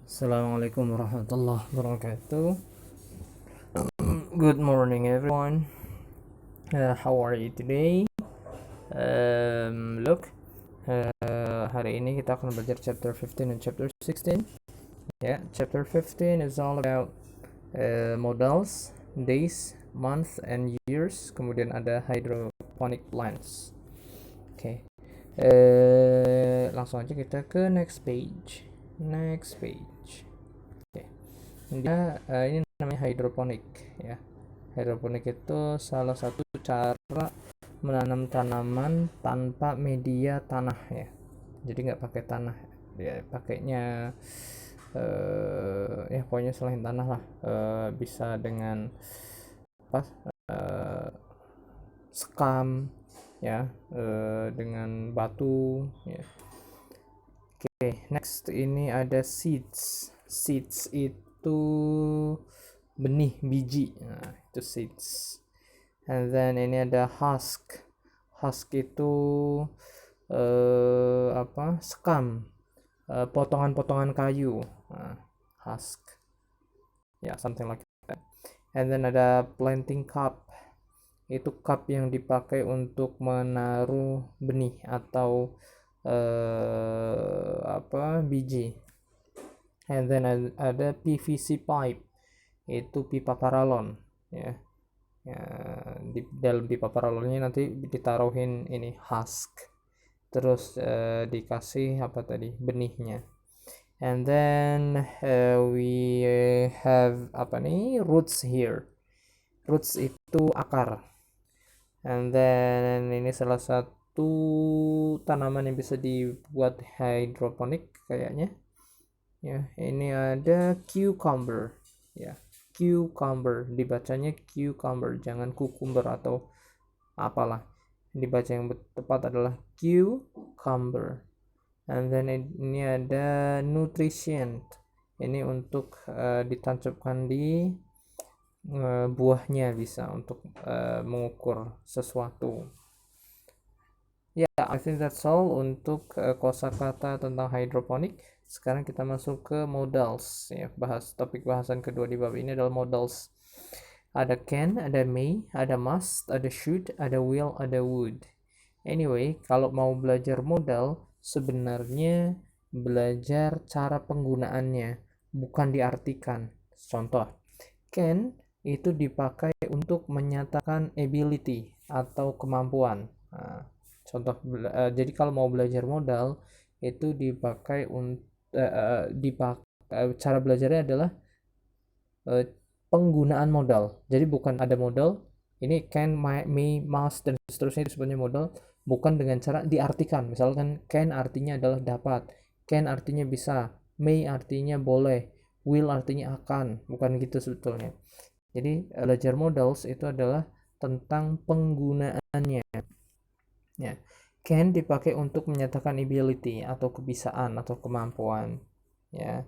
Assalamualaikum warahmatullahi wabarakatuh. Good morning, everyone. How are you today? Look, hari ini kita akan belajar chapter 15 dan chapter 16. Chapter 15 is all about modals, days, month, and years. Kemudian ada hydroponic plants. Oke, langsung aja kita ke next page. Ini namanya hidroponik ya. Hidroponik itu salah satu cara menanam tanaman tanpa media tanah ya. Jadi nggak pakai tanah, ya pakainya ya pokoknya selain tanah lah. Bisa dengan apa? Sekam ya, dengan batu ya. Oke, next ini ada seeds. Seeds itu benih, biji. Nah, itu seeds. And then ini ada husk. Husk itu sekam, potongan-potongan kayu. Nah, husk. Ya, something like that. And then ada planting cup. Itu cup yang dipakai untuk menaruh benih atau biji. And then ada PVC pipe, itu pipa paralon ya. Di dalam pipa paralonnya nanti ditaruhin ini husk, terus dikasih apa tadi, benihnya. And then we have roots here. Roots itu akar. And then ini salah satu tanaman yang bisa dibuat hidroponik kayaknya. Ya, ini ada cucumber. Ya, cucumber, dibacanya cucumber, jangan cucumber atau apalah. Dibaca yang tepat adalah cucumber. And then ini ada nutrition. Ini untuk ditancapkan di buahnya, bisa untuk mengukur sesuatu. Ya, I think that's all untuk kosakata tentang hidroponik. Sekarang kita masuk ke modals ya. Topik bahasan kedua di bab ini adalah modals. Ada can, ada may, ada must, ada should, ada will, ada would. Anyway, kalau mau belajar modal, sebenarnya belajar cara penggunaannya, bukan diartikan. Contoh, can itu dipakai untuk menyatakan ability atau kemampuan. Nah, contoh, jadi kalau mau belajar modal itu dipakai untuk cara belajarnya adalah penggunaan modal. Jadi bukan ada modal, ini can, may, must dan seterusnya itu sebenarnya modal, bukan dengan cara diartikan. Misalkan can artinya adalah dapat, can artinya bisa, may artinya boleh, will artinya akan, bukan gitu sebetulnya. Jadi belajar modals itu adalah tentang penggunaannya. Ya, can dipakai untuk menyatakan ability atau kebisaan atau kemampuan. Ya,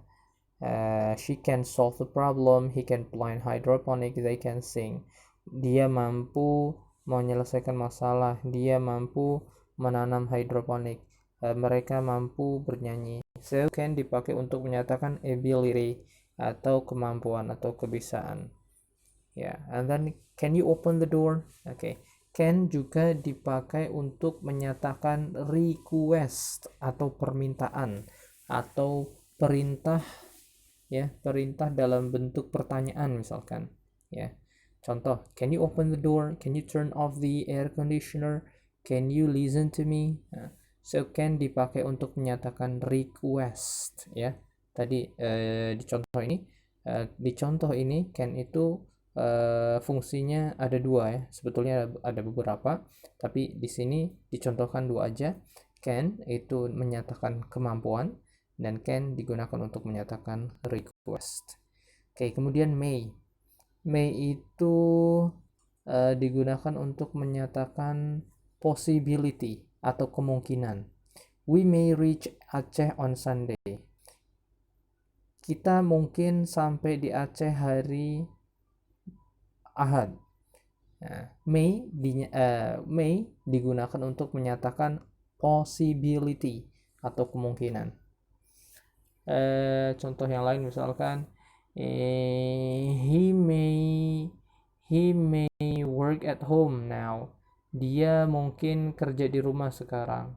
she can solve the problem, he can plant hydroponic, they can sing. Dia mampu menyelesaikan masalah, dia mampu menanam hidroponik, mereka mampu bernyanyi. So can dipakai untuk menyatakan ability atau kemampuan atau kebisaan. Ya, and then can you open the door? Oke. Can juga dipakai untuk menyatakan request atau permintaan atau perintah ya, perintah dalam bentuk pertanyaan misalkan ya. Contoh, can you open the door? Can you turn off the air conditioner? Can you listen to me? Nah, so can dipakai untuk menyatakan request ya. Tadi di contoh ini can itu fungsinya ada dua ya. Sebetulnya ada beberapa, tapi di sini dicontohkan dua aja. Can itu menyatakan kemampuan dan can digunakan untuk menyatakan request. Oke, kemudian may. May itu digunakan untuk menyatakan possibility atau kemungkinan. We may reach Aceh on Sunday. Kita mungkin sampai di Aceh hari Ahad. Nah, may digunakan untuk menyatakan possibility atau kemungkinan. Contoh yang lain misalkan he may work at home now. Dia mungkin kerja di rumah sekarang.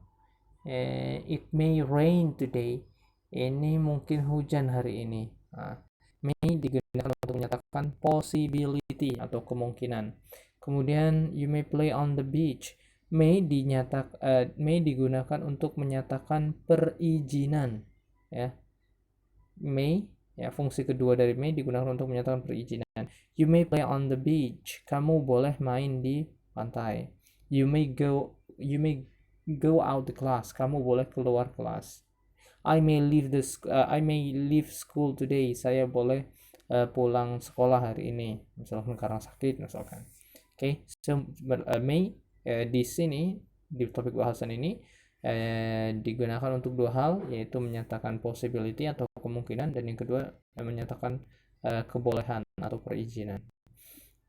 It may rain today. Ini mungkin hujan hari ini. Nah, may digunakan untuk menyatakan possibility atau kemungkinan. Kemudian you may play on the beach. May digunakan untuk menyatakan perizinan, ya. May, ya, fungsi kedua dari may digunakan untuk menyatakan perizinan. You may play on the beach. Kamu boleh main di pantai. You may go out the class. Kamu boleh keluar kelas. I may leave school today. Saya boleh pulang sekolah hari ini, misalkan karena sakit misalkan. Oke, so may di sini di topik bahasan ini digunakan untuk dua hal, yaitu menyatakan possibility atau kemungkinan, dan yang kedua menyatakan kebolehan atau perizinan.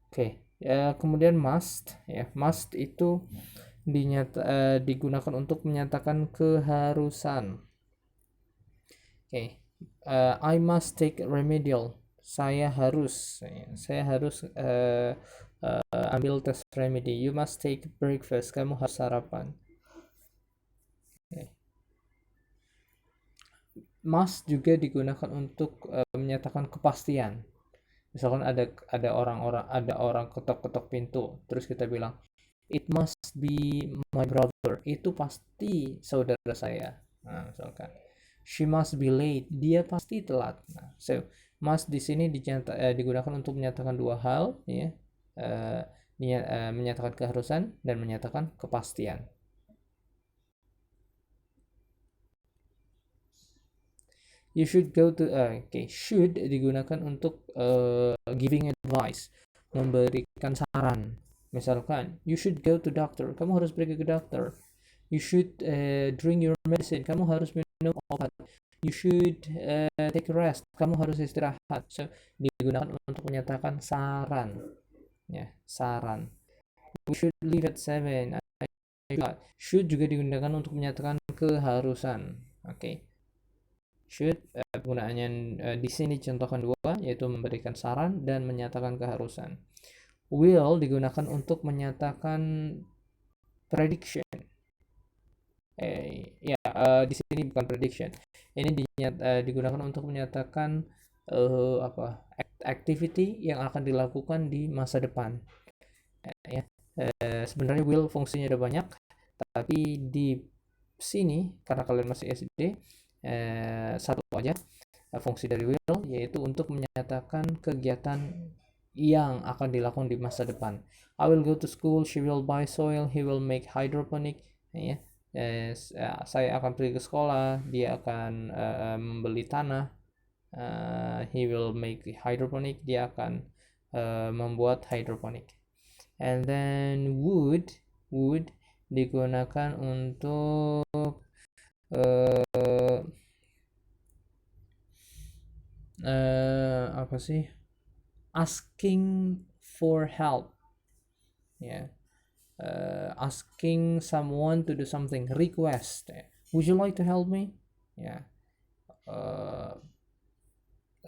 Oke, kemudian must, ya, must itu digunakan untuk menyatakan keharusan. Oke, I must take remedial. Saya harus ambil tes remedy. You must take breakfast. Kamu harus sarapan. Okay. Must juga digunakan untuk menyatakan kepastian. Misalkan ada orang ketok-ketok pintu, terus kita bilang it must be my brother. Itu pasti saudara saya. Nah, misalkan she must be late. Dia pasti telat. Nah, so must di sini digunakan untuk menyatakan dua hal, ya. Menyatakan keharusan dan menyatakan kepastian. You should go to should digunakan untuk giving advice, memberikan saran. Misalkan you should go to doctor. Kamu harus pergi ke dokter. You should drink your medicine. Kamu harus minum obat. You should take a rest. Kamu harus istirahat. So digunakan untuk menyatakan saran, ya, saran. We should leave at 7. Should juga digunakan untuk menyatakan keharusan. Oke. Should penggunaannya di sini contohkan dua, yaitu memberikan saran dan menyatakan keharusan. Will digunakan untuk menyatakan prediction. Di sini bukan prediction. Ini digunakan untuk menyatakan activity yang akan dilakukan di masa depan. Sebenarnya will fungsinya ada banyak, tapi di sini karena kalian masih SD, satu aja fungsi dari will, yaitu untuk menyatakan kegiatan yang akan dilakukan di masa depan. I will go to school, she will buy soil, he will make hydroponic, ya. Saya akan pergi ke sekolah, dia akan membeli tanah, he will make hydroponic, dia akan membuat hydroponic. And then would digunakan untuk apa sih? Asking for help, ya. Asking someone to do something, request. Would you like to help me? Ya.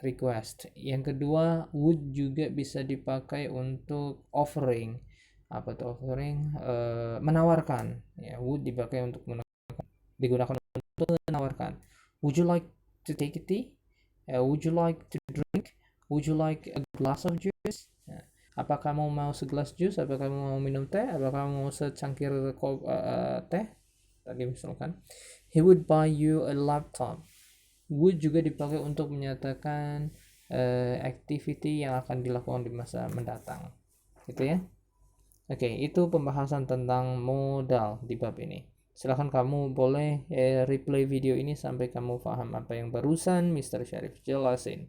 Request. Yang kedua, would juga bisa dipakai untuk offering. Apa tuh offering? Menawarkan. Ya, would dipakai untuk digunakan untuk menawarkan. Would you like to take a tea? Would you like to drink? Would you like a glass of juice? Apa kamu mau segelas jus? Apa kamu mau minum teh? Apa kamu mau secangkir teh? Tadi misalkan, he would buy you a laptop. Would juga dipakai untuk menyatakan activity yang akan dilakukan di masa mendatang, gitu ya. Oke, itu pembahasan tentang modal di bab ini. Silahkan kamu boleh replay video ini sampai kamu paham apa yang barusan Mr. Syarif jelasin.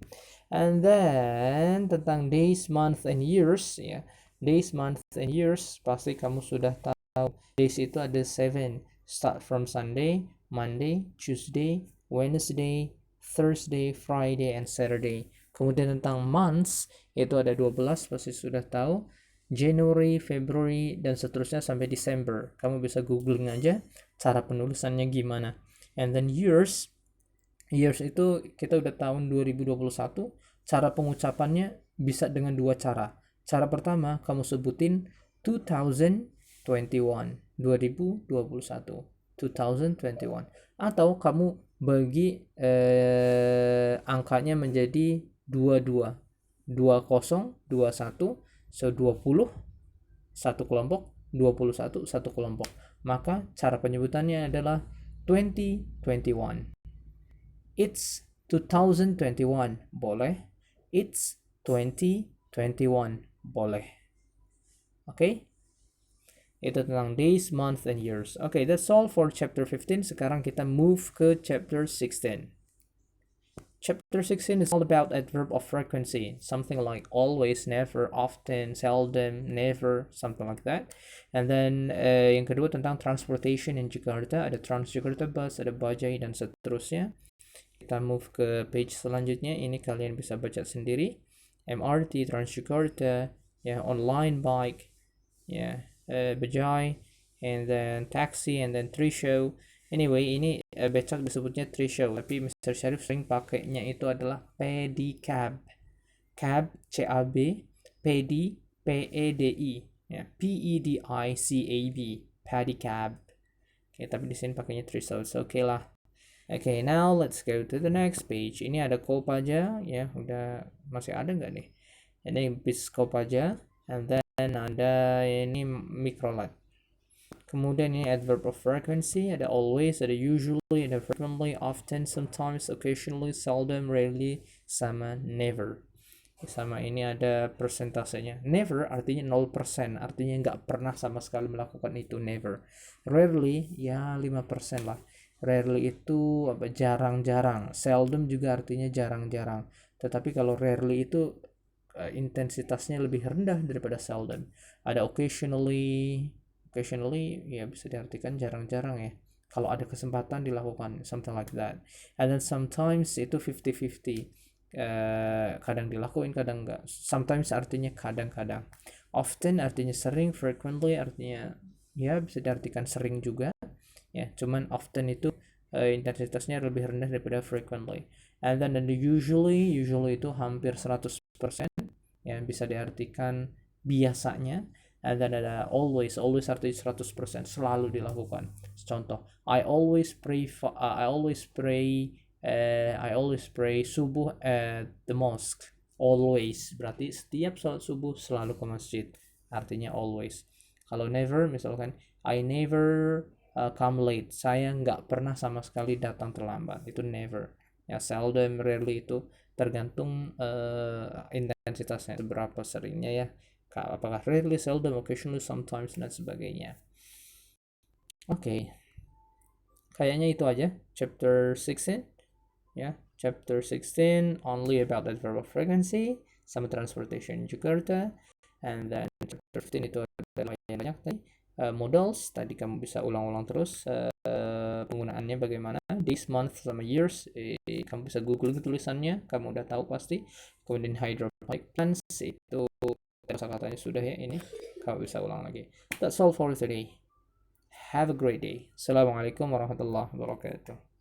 And then tentang days, month, and years, ya. Days, month, and years pasti kamu sudah tahu. Days itu ada 7. Start from Sunday, Monday, Tuesday, Wednesday, Thursday, Friday, and Saturday. Kemudian tentang months itu ada 12, pasti sudah tahu. January, February, dan seterusnya sampai December. Kamu bisa googling aja cara penulisannya gimana. And then years Years itu kita udah tahun 2021. Cara pengucapannya bisa dengan dua cara. Cara pertama, kamu sebutin 2021, 2021, 2021. Atau kamu bagi angkanya menjadi 22, 20, 21, so 20 satu kelompok, 21 satu kelompok. Maka cara penyebutannya adalah 2021. It's 2021, boleh. It's 2021, boleh. Oke? Itu tentang days, month, and years. Oke, that's all for chapter 15. Sekarang kita move ke chapter 16. Chapter 16 is all about adverb of frequency, something like always, never, often, seldom, never, something like that. And then yang kedua tentang transportation in Jakarta, ada Transjakarta bus, ada Bajai, dan seterusnya. Kita move ke page selanjutnya. Ini kalian bisa baca sendiri. MRT, Transjakarta, ya, online bike, ya, Bajai, and then taxi, and then Trishow. Anyway, ini becak disebutnya Trishow, tapi Mr. Syarif sering pakainya itu adalah pedicab. Cab, C-A-B, pedi, P-E-D-I, ya, P-E-D-I-C-A-B, pedicab. Oke, tapi di sini pakainya Trishow, so oke lah. Okay, now let's go to the next page. Ini ada Kopaja, ya, udah masih ada nggak nih? Ini bis Kopaja, and then ada ini Microlab. Kemudian ini adverb of frequency, ada always, ada usually, ada frequently, often, sometimes, occasionally, seldom, rarely, sama never. Sama ini ada persentasenya. Never artinya 0%, artinya nggak pernah sama sekali melakukan itu, never. Rarely, ya 5% lah. Rarely itu apa, jarang-jarang. Seldom juga artinya jarang-jarang. Tetapi kalau rarely itu intensitasnya lebih rendah daripada seldom. Ada occasionally ya bisa diartikan jarang-jarang ya. Kalau ada kesempatan dilakukan, something like that. And then sometimes itu 50-50. Kadang dilakuin, kadang enggak. Sometimes artinya kadang-kadang. Often artinya sering, frequently artinya ya bisa diartikan sering juga. Ya, cuman often itu intensitasnya lebih rendah daripada frequently. And then usually itu hampir 100%, ya bisa diartikan biasanya. And then ada always artinya 100%, selalu dilakukan. Contoh, I always pray subuh at the mosque. Always berarti setiap sholat subuh selalu ke masjid, artinya always. Kalau never, misalkan I never come late, saya nggak pernah sama sekali datang terlambat, itu never. Ya, seldom, rarely itu tergantung intensitasnya, seberapa seringnya ya, apakah rarely, seldom, occasionally, sometimes, dan sebagainya. Oke, kayaknya itu aja chapter 16 ya. Chapter 16 only about adverb of frequency sama transportation in Jakarta. And then chapter 15 itu ada lumayan banyak tadi. Modals tadi kamu bisa ulang-ulang terus penggunaannya bagaimana, days, month, sama years, kamu bisa google tulisannya, kamu udah tahu pasti. Kemudian hydroponic plants itu kata-katanya sudah ya, ini kamu bisa ulang lagi. That's all for today. Have a great day. Assalamualaikum warahmatullahi wabarakatuh.